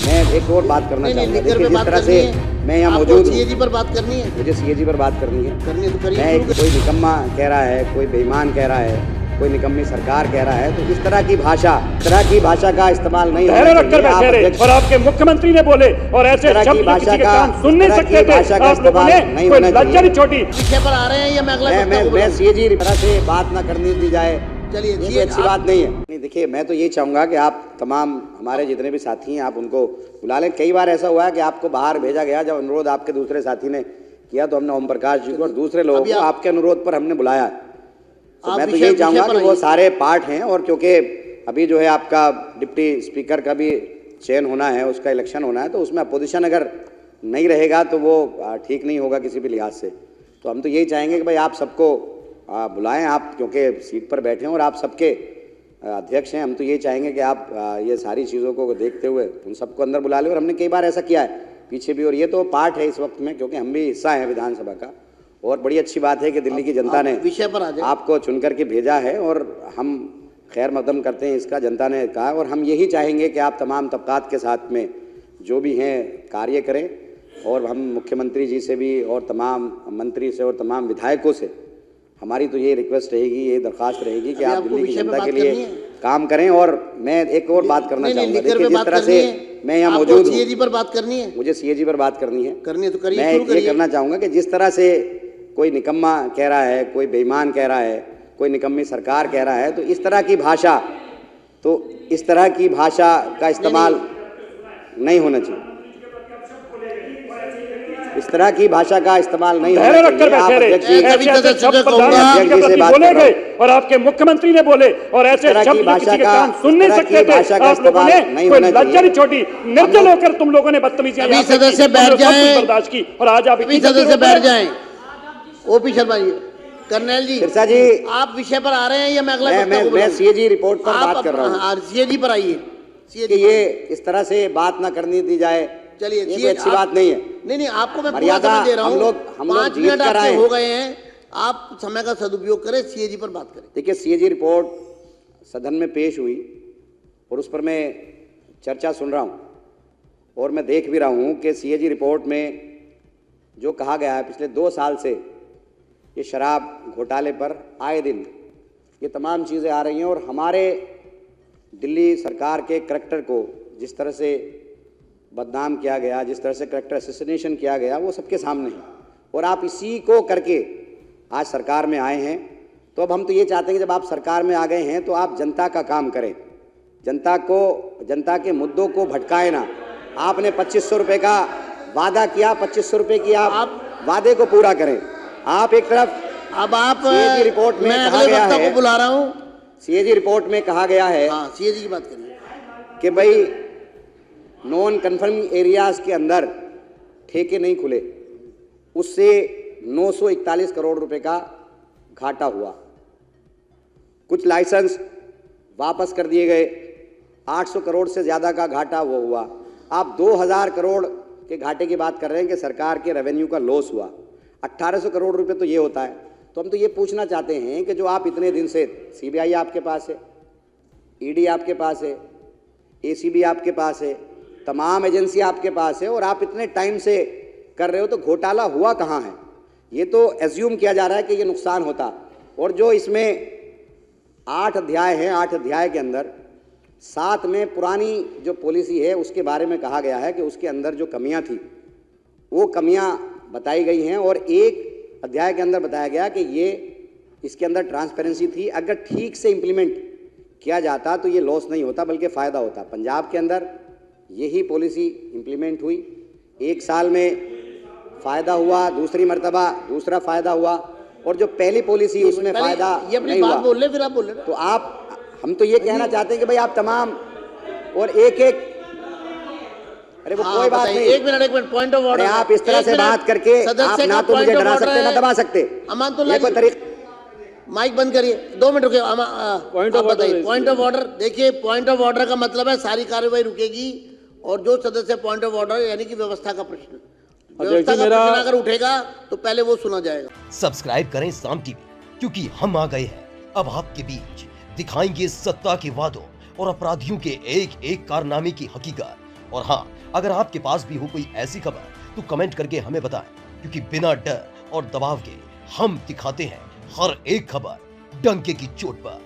मैं एक और बात करना नहीं, चाहूँगा। लिकर देखिए, पे जिस बात तरह करनी से है। मैं यहाँ आपको मौजूद हूँ, सीएजी पर बात करनी है। मुझे सीएजी पर बात करनी है। करनी है तो करिए, मैं शुरू कोई निकम्मा कह रहा है, कोई बेईमान कह रहा है, कोई निकम्मी सरकार कह रहा है, तो इस तरह की भाषा का इस्तेमाल नहीं होना धैर्य रखकर चाहिए। बैठे रहे और आपके मुख्यमंत्री ने बोले और ऐसे तरह की शब्द भाषा किसी के का- कान सुन नहीं तरह की सकते थे। भाषा का आप लोगों ने इस्तेमाल नहीं कोई होना लज्जा चाहिए। नहीं छोड़ी। विषय पर आ रहे हैं या मैं अगला वक्ता को मैं बुलाऊं? सीएजी तरह से बात ना करने दी जाए, चलिए, ये जी, कोई अच्छी आप- बात नहीं है। नहीं, देखिए, मैं तो ये चाहूँगा कि आप तमाम हमारे जितने भी साथी हैं, आप उनको बुला लें। कई बार ऐसा हुआ है कि आपको बाहर भेजा गया, जब अनुरोध आपके दूसरे साथी ने किया तो हमने ओम प्रकाश जी को और दूसरे लोगों अभी को आपके अनुरोध पर हमने बुलाया। तो आप मैं तो विषय- यही चाहूँगा विषय पर कि वो आइए। सारे पार्ट हैं, और क्योंकि अभी जो है आपका डिप्टी स्पीकर का भी चयन होना है, उसका इलेक्शन होना है, तो उसमें अपोजिशन अगर नहीं रहेगा तो वो ठीक नहीं होगा किसी भी लिहाज से। तो हम तो यही चाहेंगे कि भाई आप सबको बुलाएं, आप क्योंकि सीट पर बैठे हैं और आप सबके अध्यक्ष हैं। हम तो ये चाहेंगे कि आप ये सारी चीज़ों को देखते हुए उन सबको अंदर बुला लें, और हमने कई बार ऐसा किया है पीछे भी, और ये तो पार्ट है इस वक्त में, क्योंकि हम भी हिस्सा हैं विधानसभा का। और बड़ी अच्छी बात है कि दिल्ली की जनता ने विषय पर आ जाए। आपको चुन करके भेजा है, और हम खैर मकदम करते हैं इसका, जनता ने कहा। और हम यही चाहेंगे कि आप तमाम तबकात के साथ में जो भी हैं कार्य करें, और हम मुख्यमंत्री जी से भी और तमाम मंत्री से और तमाम विधायकों से हमारी तो ये रिक्वेस्ट रहेगी, ये दरख्वास्त रहेगी कि आप आपको दिल्ली की विषय पे जनता बात के लिए करनी है? काम करें। और मैं एक और बात करना नहीं, चाहूँगा। लिकर देखिए, पे जिस बात तरह करनी से है। मैं यहाँ आपको मौजूद हूँ, सीएजी पर बात करनी है। मुझे सीएजी पर बात करनी है। करनी है तो करिए, मैं शुरू ये करिए। करना चाहूँगा कि जिस तरह से कोई निकम्मा कह रहा है, कोई बेईमान कह रहा है, कोई निकम्मी सरकार कह रहा है, तो इस तरह की भाषा का इस्तेमाल नहीं होना चाहिए। इस तरह की भाषा का इस्तेमाल नहीं होना धैर्य चाहिए। रखकर आप बैठे रहे। अध्यक्ष जी- ऐसे ऐसे शब्द कहूंगा, प्रधानमंत्री के अध्यक्ष जी से प्रति बात बोले कर रहा गए और आपके मुख्यमंत्री ने बोले और ऐसे तरह की शब्द भाषा किसी के का- कान सुन नहीं तरह की सकते थे। भाषा का आप लोगों ने इस्तेमाल नहीं कोई होना लज्जा चाहिए। नहीं छोड़ी। निर्जल होकर तुम लोगों ने बदतमीजियां अभी यहाँ पे सदस्य की, बैठ तुमने सब कुछ जाएं। बर्दाश्त की, और आज आप अभी इतनी सदस्य जल्दी बैठ रोक रहे जाएं। ओपी शर्मा जी, कर्नल जी, सिरसा जी, आप विषय पर आ रहे हैं या मैं अगला वक्ता को मैं बुलाऊं? सीएजी रिपोर्ट पर आप बात कर रहा हूँ सीएजी पर आइए। कि सीएजी ये इस तरह से बात ना करने दी जाए। चलिए, ये कोई सीएजी अच्छी बात नहीं है। नहीं, आपको मैं पूरा मर्यादा समय दे रहा हम हूँ। लोग 5 जीत मिनट कर आपके आए। हो गए हैं, आप समय का सदुपयोग करें, सीएजी पर बात करें। देखिए, सीएजी रिपोर्ट सदन में पेश हुई और उस पर मैं चर्चा सुन रहा हूँ, और मैं देख भी रहा हूँ कि सीएजी रिपोर्ट में जो कहा गया है पिछले 2 साल से ये शराब घोटाले पर आए दिन ये तमाम चीज़ें आ रही हैं, और हमारे दिल्ली सरकार के करैक्टर को जिस तरह से बदनाम किया गया, जिस तरह से करैक्टर असैसिनेशन किया गया, वो सबके सामने है। और आप इसी को करके आज सरकार में आए हैं। तो अब हम तो ये चाहते हैं कि जब आप सरकार में आ गए हैं तो आप जनता का काम करें, जनता के मुद्दों को भटकाए ना। आपने 2500 रुपये का वादा किया, 2500 रुपये की आप वादे को पूरा करें। आप एक तरफ अब आप सीएजी रिपोर्ट में मैं कहा अगले गया वक्ता है, को बुला रहा हूँ। सीएजी रिपोर्ट में कहा गया है हाँ, सीएजी की बात करिए। कि भाई नॉन कन्फर्मिंग एरियाज के अंदर ठेके नहीं खुले, उससे 941 करोड़ रुपए का घाटा हुआ। कुछ लाइसेंस वापस कर दिए गए, 800 करोड़ से ज़्यादा का घाटा वो हुआ। आप 2000 करोड़ के घाटे की बात कर रहे हैं कि सरकार के रेवेन्यू का लॉस हुआ। 1800 करोड़ रुपए तो ये होता है। तो हम तो ये पूछना चाहते हैं कि जो आप इतने दिन से, सीबीआई आपके पास है, ईडी आपके पास है, एसीबी आपके पास है, तमाम एजेंसी आपके पास है, और आप इतने टाइम से कर रहे हो, तो घोटाला हुआ कहाँ है? ये तो एज्यूम किया जा रहा है कि ये नुकसान होता। और जो इसमें 8 अध्याय हैं, 8 अध्याय के अंदर 7 में पुरानी जो पॉलिसी है उसके बारे में कहा गया है कि उसके अंदर जो कमियां थी वो कमियां बताई गई हैं, और एक अध्याय के अंदर बताया गया कि ये इसके अंदर ट्रांसपेरेंसी थी। अगर ठीक से इम्प्लीमेंट किया जाता तो ये लॉस नहीं होता बल्कि फ़ायदा होता। पंजाब के अंदर यही पॉलिसी इम्प्लीमेंट हुई, 1 साल में फ़ायदा हुआ, दूसरी मर्तबा दूसरा फ़ायदा हुआ, और जो पहली पॉलिसी उसमें फ़ायदा ये अपनी नहीं बात हुआ। बोल रहे, फिर आप बोल रहे। तो हम तो ये कहना चाहते हैं कि भाई आप तमाम और एक अरे वो कोई बात नहीं, 1 मिनट पॉइंट ऑफ ऑर्डर। आप इस तरह से बात करके आप ना तो मुझे डरा सकते ना दबा सकते। अमानतुल्लाह ये कोई तरीका। माइक बंद करिए, 2 मिनट रुके। Point of order, point of order. देखिए, पॉइंट ऑफ ऑर्डर का मतलब है सारी कार्रवाई रुकेगी, और जो सदस्य पॉइंट ऑफ ऑर्डर यानी कि व्यवस्था का प्रश्न, व्यवस्था का प्रश्न अगर उठेगा तो पहले वो सुना जाएगा। सब्सक्राइब करें साम टीवी, क्योंकि हम आ गए हैं अब आपके बीच, दिखाएंगे सत्ता के वादों और अपराधियों के एक एक कारनामे की हकीकत, और हाँ, अगर आपके पास भी हो कोई ऐसी खबर तो कमेंट करके हमें बताएं, क्योंकि बिना डर और दबाव के हम दिखाते हैं हर एक खबर डंके की चोट पर।